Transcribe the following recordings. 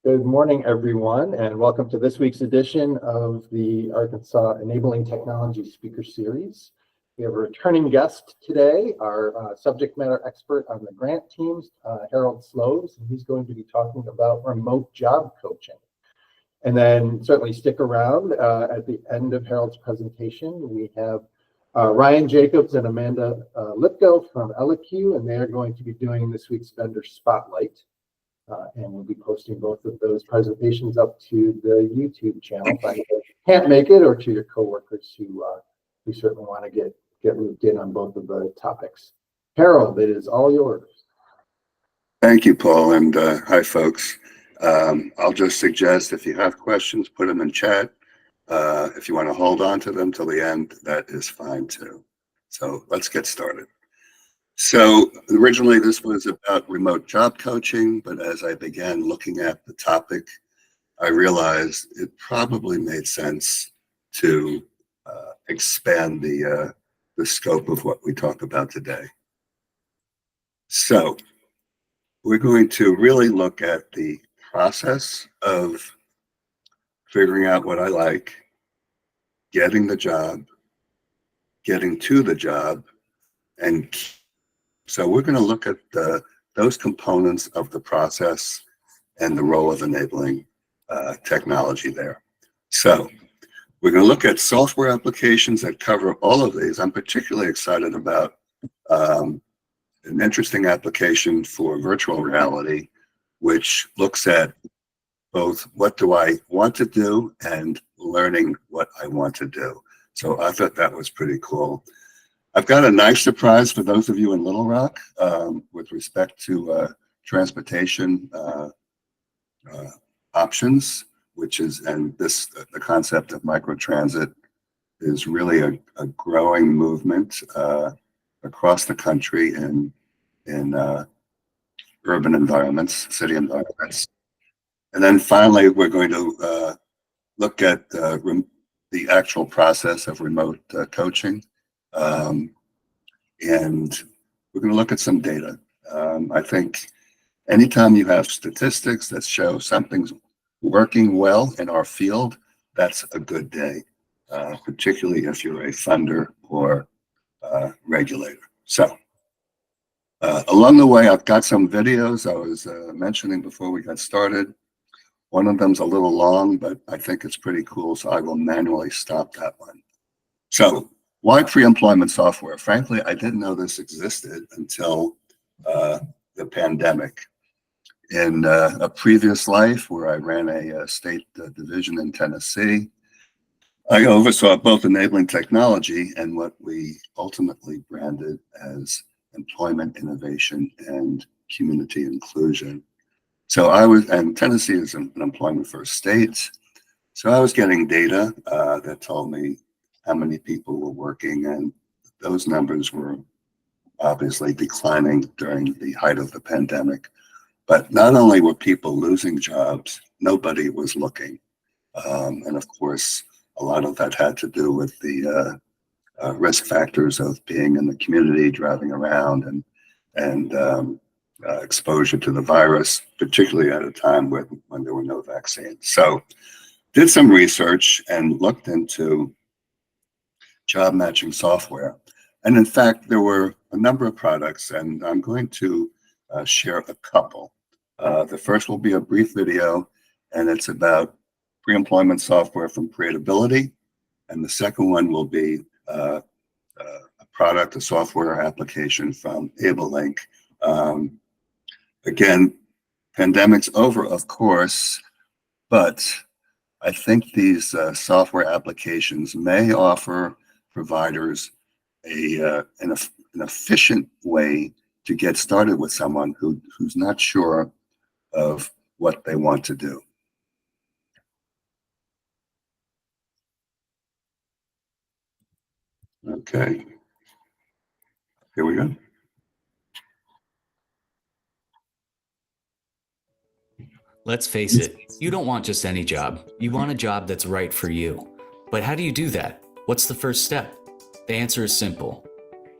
Good morning, everyone, and welcome to this week's edition of the Arkansas Enabling Technology Speaker Series. We have a returning guest today, our subject matter expert on the grant teams, Harold Sloves, and he's going to be talking about remote job coaching. And then certainly stick around at the end of Harold's presentation. We have Ryan Jacobs and Amanda Lipko from LQ, and they're going to be doing this week's vendor spotlight. And we'll be posting both of those presentations up to the YouTube channel if I can't make it, or to your coworkers who certainly want to get looped in on both of the topics. Harold, it is all yours. Thank you, Paul, and hi, folks. I'll just suggest if you have questions, put them in chat. If you want to hold on to them till the end, that is fine too. So let's get started. So originally this was about remote job coaching, but as I began looking at the topic, I realized it probably made sense to expand the scope of what we talk about today. So we're going to really look at the process of figuring out what I like, getting the job, getting to the job, and so we're going to look at those components of the process and the role of enabling technology there. So we're going to look at software applications that cover all of these. I'm particularly excited about an interesting application for virtual reality, which looks at both what do I want to do and learning what I want to do. So I thought that was pretty cool. I've got a nice surprise for those of you in Little Rock with respect to transportation options, which is, and this, the concept of microtransit is really a growing movement across the country in urban environments, city environments. And then finally, we're going to look at the actual process of remote coaching. And we're going to look at some data. I think anytime you have statistics that show something's working well in our field, that's a good day, particularly if you're a funder or regulator. So along the way, I've got some videos I was mentioning before we got started. One of them's a little long, but I think it's pretty cool, so I will manually stop that one. So why pre-employment software? Frankly, I didn't know this existed until the pandemic. In a previous life where I ran a state division in Tennessee, I oversaw both enabling technology and what we ultimately branded as employment innovation and community inclusion. So I was, and Tennessee is an employment first state. So I was getting data that told me how many people were working, and those numbers were obviously declining during the height of the pandemic. But not only were people losing jobs, nobody was looking. And of course, a lot of that had to do with the risk factors of being in the community, driving around, and exposure to the virus, particularly at a time when there were no vaccines. So did some research and looked into job matching software. And in fact, there were a number of products, and I'm going to share a couple. The first will be a brief video, and it's about pre-employment software from Creatability. And the second one will be a product, a software application from AbleLink. Again, pandemic's over, of course, but I think these software applications may offer providers an efficient way to get started with someone who's not sure of what they want to do. Okay, here we go. Let's face it, you don't want just any job. You want a job that's right for you. But how do you do that? What's the first step? The answer is simple.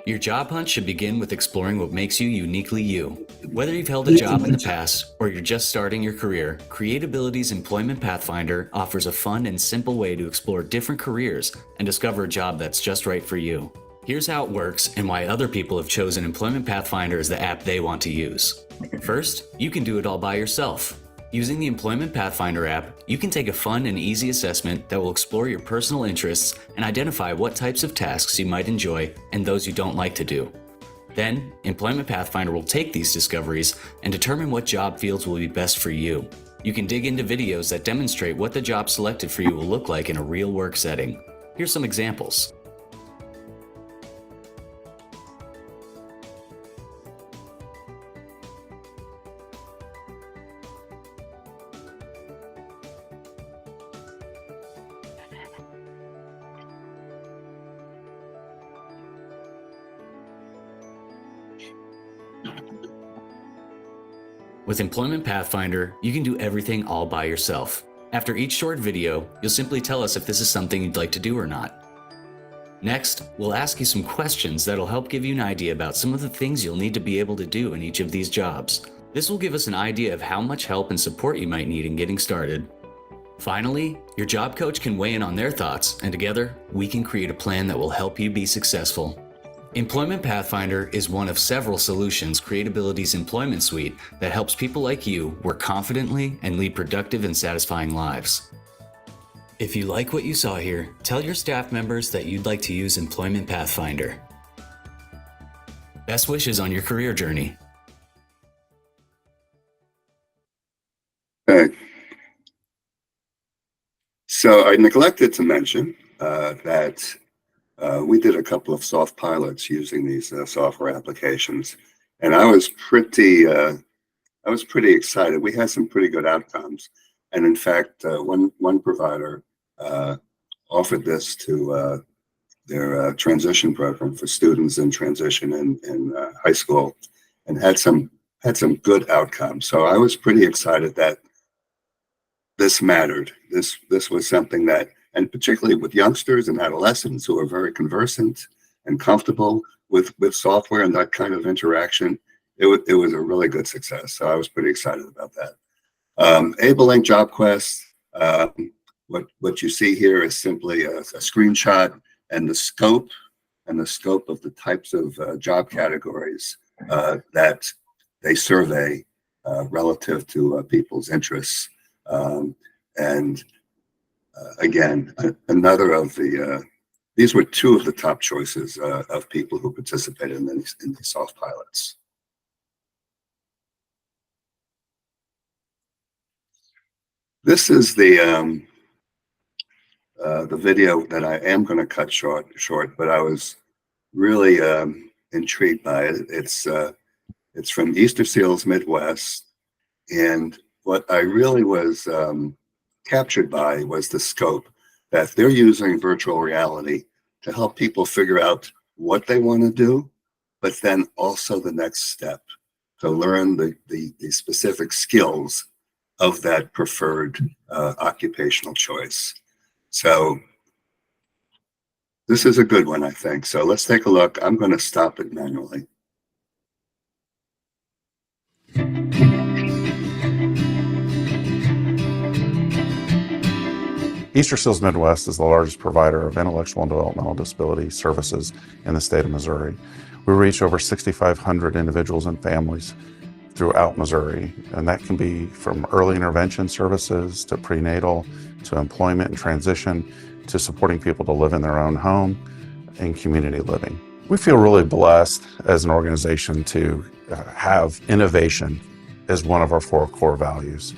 Your job hunt should begin with exploring what makes you uniquely you. Whether you've held a job in the past or you're just starting your career, Creatability's Employment Pathfinder offers a fun and simple way to explore different careers and discover a job that's just right for you. Here's how it works and why other people have chosen Employment Pathfinder as the app they want to use. First, you can do it all by yourself. Using the Employment Pathfinder app, you can take a fun and easy assessment that will explore your personal interests and identify what types of tasks you might enjoy and those you don't like to do. Then, Employment Pathfinder will take these discoveries and determine what job fields will be best for you. You can dig into videos that demonstrate what the job selected for you will look like in a real work setting. Here's some examples. With Employment Pathfinder, you can do everything all by yourself. After each short video, you'll simply tell us if this is something you'd like to do or not. Next, we'll ask you some questions that'll help give you an idea about some of the things you'll need to be able to do in each of these jobs. This will give us an idea of how much help and support you might need in getting started. Finally, your job coach can weigh in on their thoughts, and together, we can create a plan that will help you be successful. Employment Pathfinder is one of several solutions Creatability's employment suite that helps people like you work confidently and lead productive and satisfying lives. If you like what you saw here, tell your staff members that you'd like to use Employment Pathfinder. Best wishes on your career journey. Okay. So I neglected to mention that we did a couple of soft pilots using these software applications, and I was pretty excited. We had some pretty good outcomes, and in fact, one provider offered this to their transition program for students in transition in high school, and had some good outcomes. So I was pretty excited that this mattered. This was something that, and particularly with youngsters and adolescents who are very conversant and comfortable with software and that kind of interaction, it was a really good success. So I was pretty excited about that. AbleLink Job Quest, what you see here is simply a screenshot and the scope of the types of job categories that they survey relative to people's interests. Again, another of these were two of the top choices of people who participated in these soft pilots. This is the video that I am going to cut short, but I was really intrigued by it. It's from Easter Seals Midwest, and what I really was captured by was the scope that they're using virtual reality to help people figure out what they want to do, but then also the next step to learn the specific skills of that preferred occupational choice. So this is a good one, I think. So let's take a look. I'm going to stop it manually. Easter Seals Midwest is the largest provider of intellectual and developmental disability services in the state of Missouri. We reach over 6,500 individuals and families throughout Missouri, and that can be from early intervention services to prenatal to employment and transition to supporting people to live in their own home and community living. We feel really blessed as an organization to have innovation as one of our 4 core values.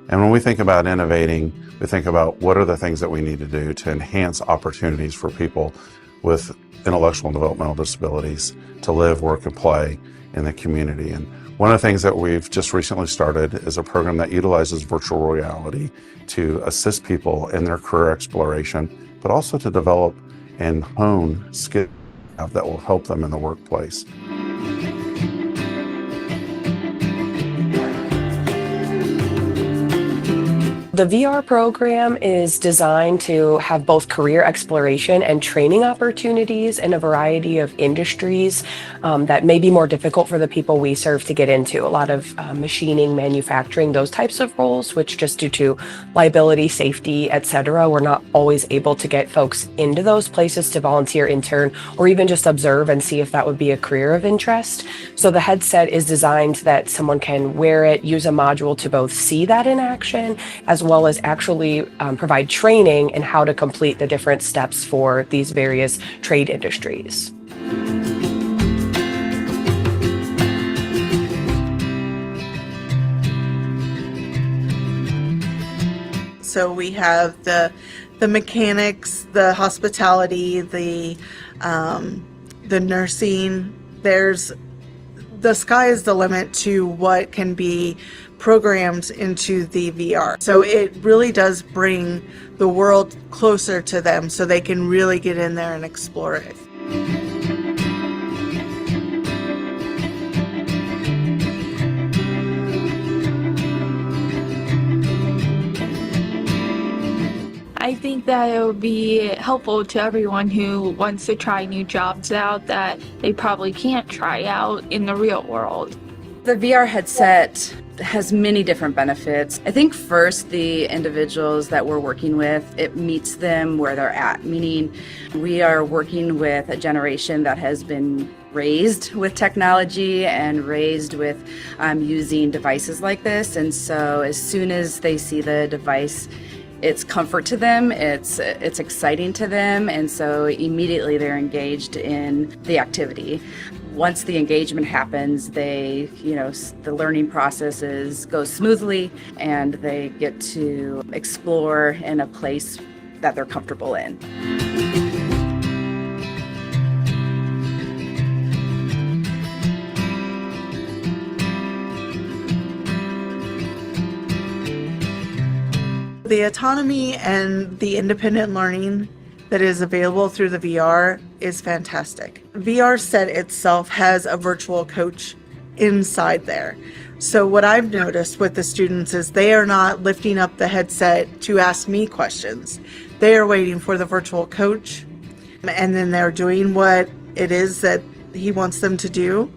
And when we think about innovating, we think about what are the things that we need to do to enhance opportunities for people with intellectual and developmental disabilities to live, work, and play in the community. And one of the things that we've just recently started is a program that utilizes virtual reality to assist people in their career exploration, but also to develop and hone skills that will help them in the workplace. The VR program is designed to have both career exploration and training opportunities in a variety of industries that may be more difficult for the people we serve to get into. A lot of machining, manufacturing, those types of roles, which just due to liability, safety, etc., we're not always able to get folks into those places to volunteer, intern, or even just observe and see if that would be a career of interest. So the headset is designed that someone can wear it, use a module to both see that in action, as well as actually provide training in how to complete the different steps for these various trade industries. So we have the mechanics, the hospitality, the nursing. The sky is the limit to what can be programmed into the VR. So it really does bring the world closer to them so they can really get in there and explore it. I think that it would be helpful to everyone who wants to try new jobs out that they probably can't try out in the real world. The VR headset has many different benefits. I think first, the individuals that we're working with, it meets them where they're at, meaning we are working with a generation that has been raised with technology and raised with using devices like this. And so as soon as they see the device, it's comfort to them, it's exciting to them, and so immediately they're engaged in the activity. Once the engagement happens, the learning process goes smoothly, and they get to explore in a place that they're comfortable in. The autonomy and the independent learning that is available through the VR is fantastic. VR set itself has a virtual coach inside there. So what I've noticed with the students is they are not lifting up the headset to ask me questions. They are waiting for the virtual coach, and then they're doing what it is that he wants them to do.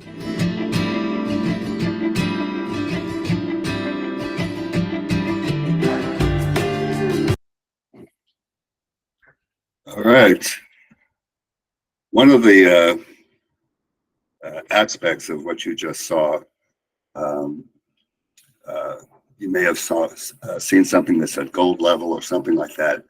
All right. One of the aspects of what you just saw, you may have seen something that said gold level or something like that.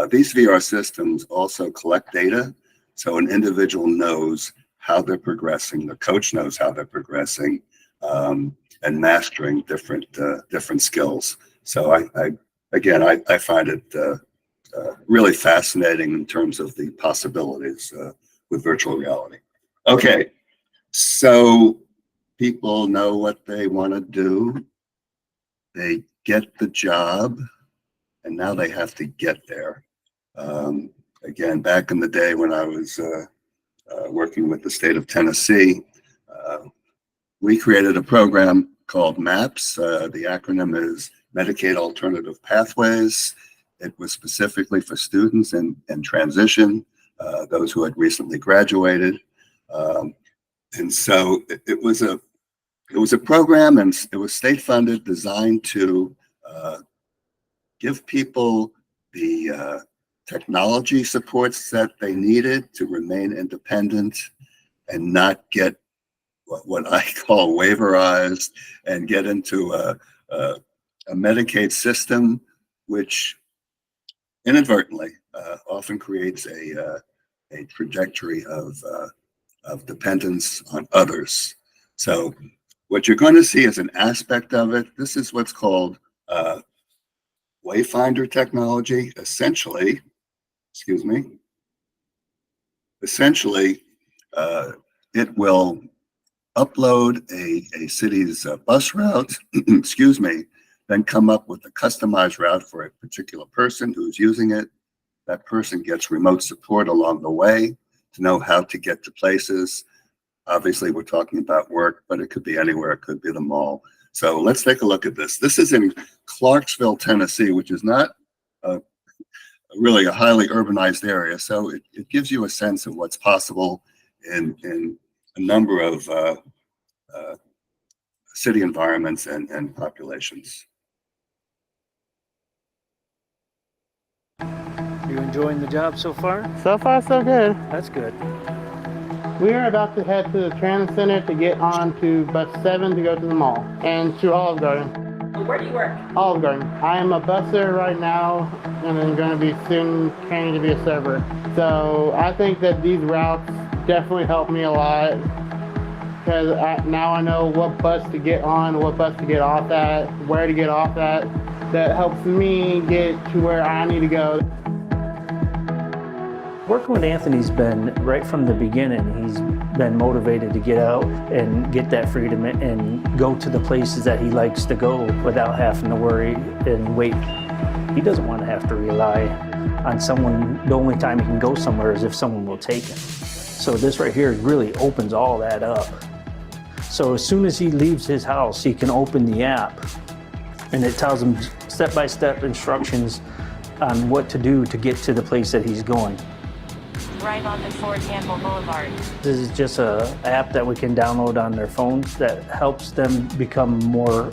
These VR systems also collect data, so an individual knows how they're progressing, the coach knows how they're progressing, and mastering different skills. So I find it really fascinating in terms of the possibilities with virtual reality. Okay, so people know what they want to do. They get the job, and now they have to get there. Again, back in the day when I was working with the state of Tennessee, we created a program called MAPS. The acronym is Medicaid Alternative Pathways. It was specifically for students in transition, those who had recently graduated. And so it was a program, and it was state funded, designed to give people the technology supports that they needed to remain independent and not get what I call waiverized and get into a Medicaid system, which inadvertently often creates a trajectory of dependence on others. So what you're going to see is an aspect of it. This is what's called Wayfinder technology. Essentially, it will upload a city's bus route, then come up with a customized route for a particular person who's using it. That person gets remote support along the way to know how to get to places. Obviously, we're talking about work, but it could be anywhere. It could be the mall. So let's take a look at this. This is in Clarksville, Tennessee, which is not really a highly urbanized area. So it gives you a sense of what's possible in a number of city environments and populations. You enjoying the job so far? So far, so good. That's good. We are about to head to the transit center to get on to bus 7 to go to the mall and to Olive Garden. Where do you work? Olive Garden. I am a busser right now and I'm going to be soon training to be a server. So I think that these routes definitely help me a lot because now I know what bus to get on, what bus to get off at, where to get off at. That helps me get to where I need to go. Working with Anthony's been, right from the beginning, he's been motivated to get out and get that freedom and go to the places that he likes to go without having to worry and wait. He doesn't want to have to rely on someone. The only time he can go somewhere is if someone will take him. So this right here really opens all that up. So as soon as he leaves his house, he can open the app and it tells him step-by-step instructions on what to do to get to the place that he's going. Right on the Fort Campbell Boulevard. This is just an app that we can download on their phones that helps them become more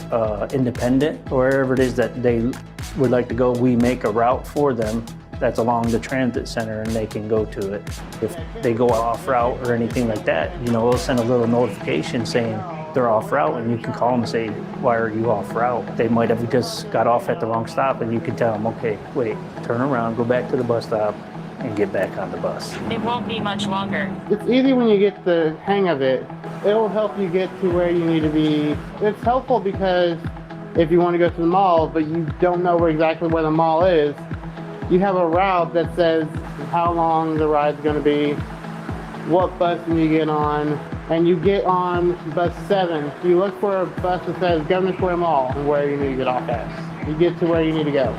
independent. Wherever it is that they would like to go, we make a route for them that's along the transit center and they can go to it. If they go off route or anything like that, you know, we'll send a little notification saying they're off route and you can call them and say, why are you off route? They might have just got off at the wrong stop and you can tell them, okay, wait, turn around, go back to the bus stop and get back on the bus. It won't be much longer. It's easy when you get the hang of it. It'll help you get to where you need to be. It's helpful because if you want to go to the mall, but you don't know exactly where the mall is, you have a route that says how long the ride's going to be, what bus you get on, and you get on bus 7. You look for a bus that says Governor Square Mall and where you need to get off at. You get to where you need to go.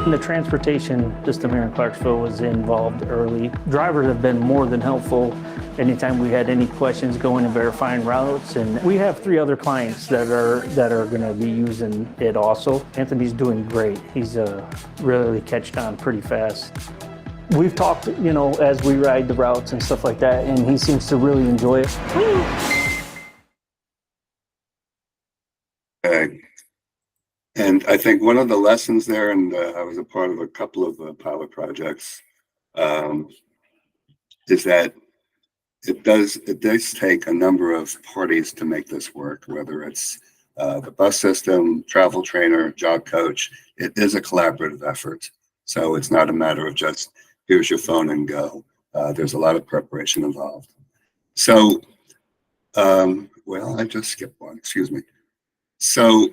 The transportation system here in Clarksville was involved early. Drivers have been more than helpful anytime we had any questions going and verifying routes. And we have 3 other clients that are going to be using it also. Anthony's doing great. He's really catched on pretty fast. We've talked, you know, as we ride the routes and stuff like that, and he seems to really enjoy it. And I think one of the lessons there, and I was a part of a couple of pilot projects, is that it does take a number of parties to make this work, whether it's the bus system, travel trainer, job coach. It is a collaborative effort. So it's not a matter of just, here's your phone and go. There's a lot of preparation involved. So, well, I just skipped one, excuse me. So,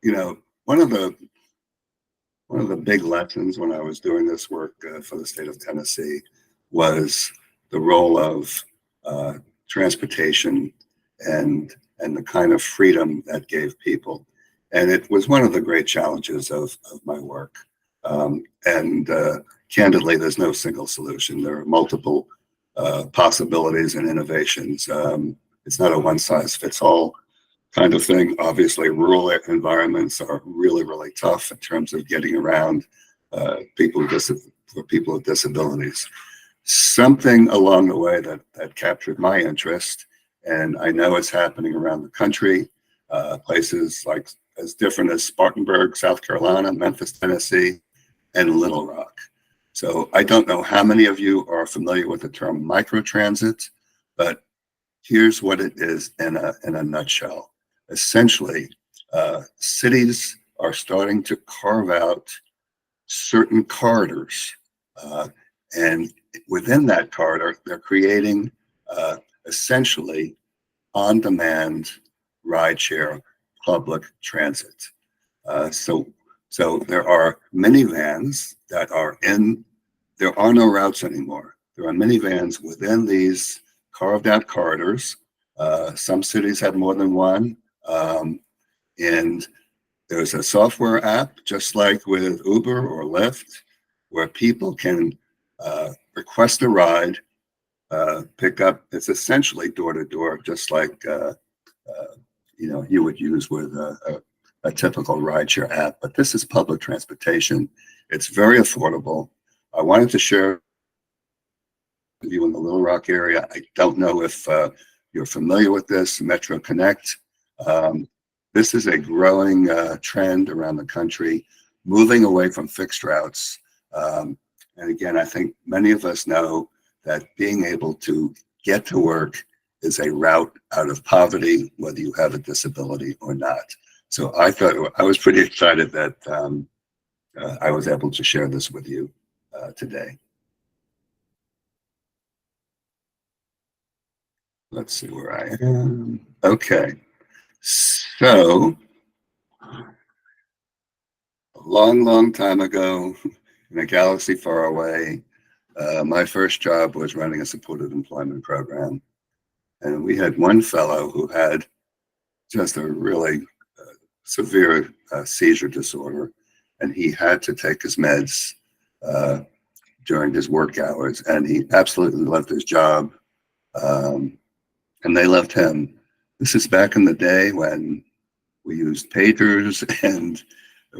you know, one of the big lessons when I was doing this work for the state of Tennessee was the role of transportation and the kind of freedom that gave people. And it was one of the great challenges of my work. Candidly, there's no single solution. There are multiple possibilities and innovations. It's not a one-size-fits-all kind of thing. Obviously, rural environments are really, really tough in terms of getting around for people with disabilities. Something along the way that captured my interest, and I know it's happening around the country, places like as different as Spartanburg, South Carolina, Memphis, Tennessee, and Little Rock. So I don't know how many of you are familiar with the term microtransit, but here's what it is in a nutshell. Essentially, cities are starting to carve out certain corridors, and within that corridor, they're creating essentially on-demand rideshare public transit. So there are minivans that are there are no routes anymore. There are minivans within these carved out corridors. Some cities have more than one. And there's a software app, just like with Uber or Lyft, where people can request a ride, pick up. It's essentially door to door, just like you would use with a typical rideshare app. But this is public transportation. It's very affordable. I wanted to share with you in the Little Rock area. I don't know if you're familiar with this, Metro Connect. This is a growing trend around the country, moving away from fixed routes. And again, I think many of us know that being able to get to work is a route out of poverty, whether you have a disability or not. So I thought I was pretty excited that I was able to share this with you today. Let's see where I am. Okay. So a long, long time ago, in a galaxy far away, my first job was running a supported employment program. And we had one fellow who had just a really severe seizure disorder, and he had to take his meds during his work hours, and he absolutely loved his job, and they loved him. This is back in the day when we used pagers and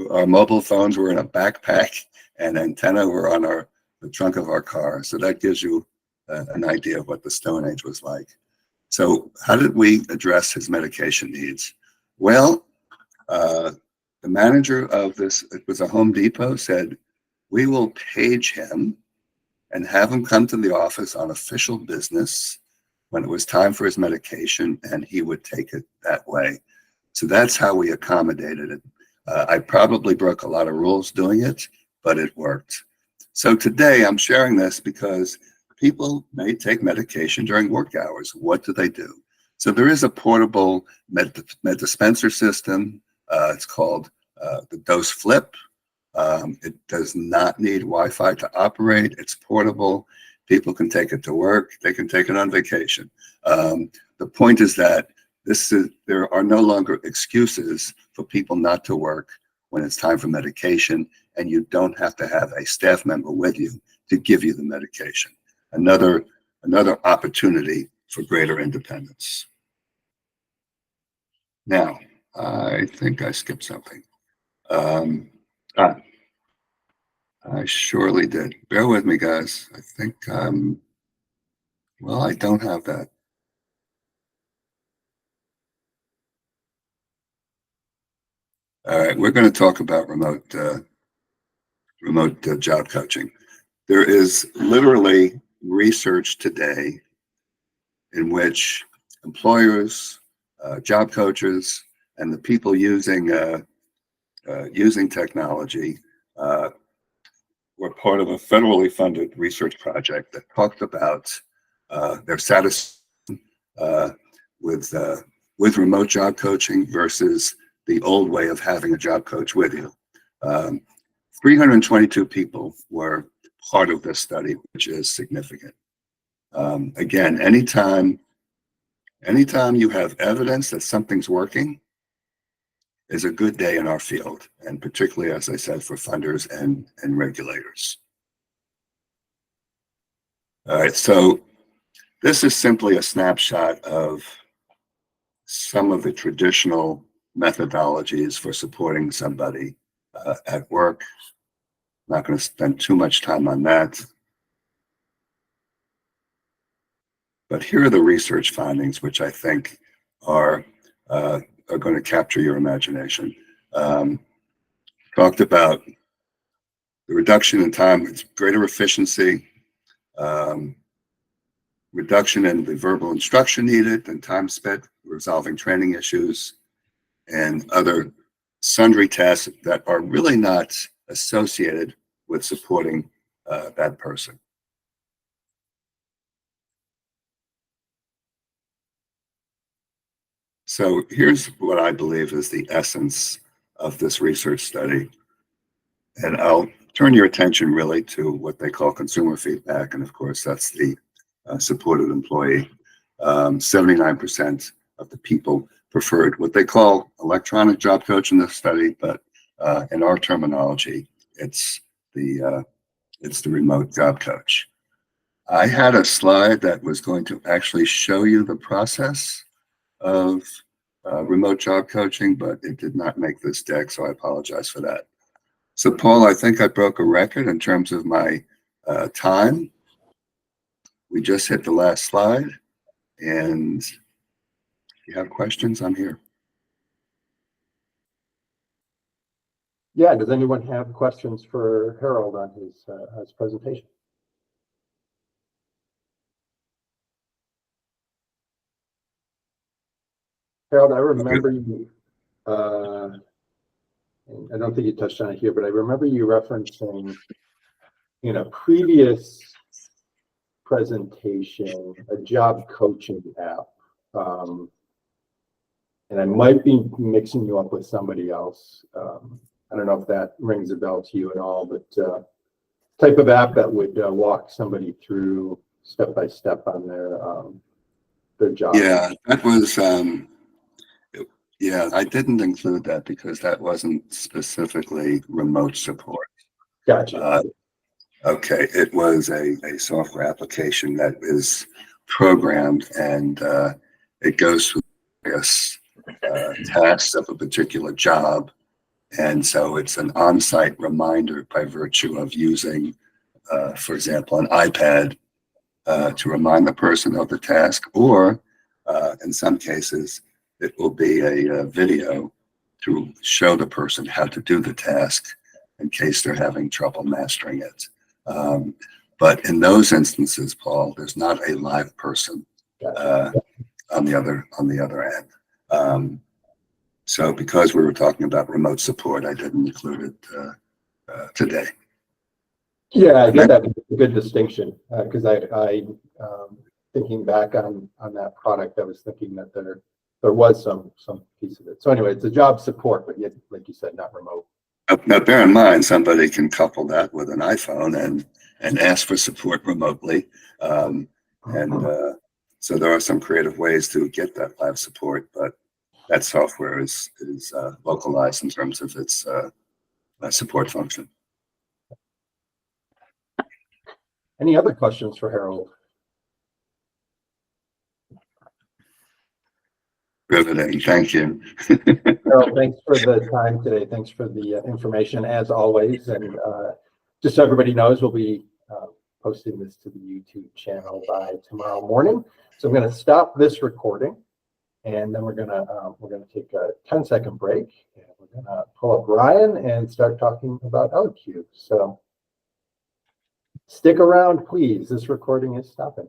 our mobile phones were in a backpack and antenna were on the trunk of our car. So that gives you an idea of what the Stone Age was like. So how did we address his medication needs? Well, the manager of this, it was a Home Depot, said, we will page him and have him come to the office on official business when it was time for his medication, and he would take it that way. So that's how we accommodated it. I probably broke a lot of rules doing it, but it worked. So today I'm sharing this because people may take medication during work hours. What do they do? So there is a portable med dispenser system. It's called the Dose Flip. It does not need Wi-Fi to operate. It's portable. People can take it to work. They can take it on vacation. The point is that there are no longer excuses for people not to work when it's time for medication, and you don't have to have a staff member with you to give you the medication. Another opportunity for greater independence. Now, I think I skipped something. I surely did. Bear with me, guys. I think, well, I don't have that. All right, we're going to talk about remote job coaching. There is literally research today in which employers, job coaches, and the people using technology were part of a federally funded research project that talked about their satisfaction with remote job coaching versus the old way of having a job coach with you. 322 people were part of this study, which is significant. Again, anytime you have evidence that something's working is a good day in our field, and particularly, as I said, for funders and regulators. All right, so this is simply a snapshot of some of the traditional methodologies for supporting somebody at work. I'm not going to spend too much time on that. But here are the research findings, which I think are going to capture your imagination. Talked about the reduction in time, it's greater efficiency, reduction in the verbal instruction needed and time spent resolving training issues, and other sundry tasks that are really not associated with supporting that person. So here's what I believe is the essence of this research study. And I'll turn your attention really to what they call consumer feedback. And of course, that's the supported employee. 79% of the people preferred what they call electronic job coach in this study, but in our terminology, it's the remote job coach. I had a slide that was going to actually show you the process of remote job coaching, but it did not make this deck, so I apologize for that. So Paul, I think I broke a record in terms of my time. We just hit the last slide, and if you have questions, I'm here. Yeah, does anyone have questions for Harold on his presentation? Harold, I remember you, I don't think you touched on it here, but I remember you referencing in a previous presentation, a job coaching app. And I might be mixing you up with somebody else. I don't know if that rings a bell to you at all, but type of app that would walk somebody through step by step on their job. Yeah, that was, yeah, I didn't include that because that wasn't specifically remote support. Gotcha. Okay, it was a software application that is programmed, and it goes through various tasks of a particular job. And so it's an on-site reminder by virtue of using, for example, an iPad to remind the person of the task, or in some cases, it will be a video to show the person how to do the task in case they're having trouble mastering it. But in those instances, Paul, there's not a live person on the other end. So because we were talking about remote support, I didn't include it today. Yeah, I get that. A good distinction because I thinking back on that product, I was thinking that there was some piece of it. So anyway, it's a job support, but yet, like you said, not remote. Now, bear in mind, somebody can couple that with an iPhone and ask for support remotely. So there are some creative ways to get that live support, but that software is localized in terms of its support function. Any other questions for Harold? Riveting. Thank you. Harold, thanks for the time today. Thanks for the information as always. And just so everybody knows, we'll be posting this to the YouTube channel by tomorrow morning. So I'm going to stop this recording, and then we're going to take a 10-second break, and we're going to pull up Ryan and start talking about LQ. So stick around, please. This recording is stopping.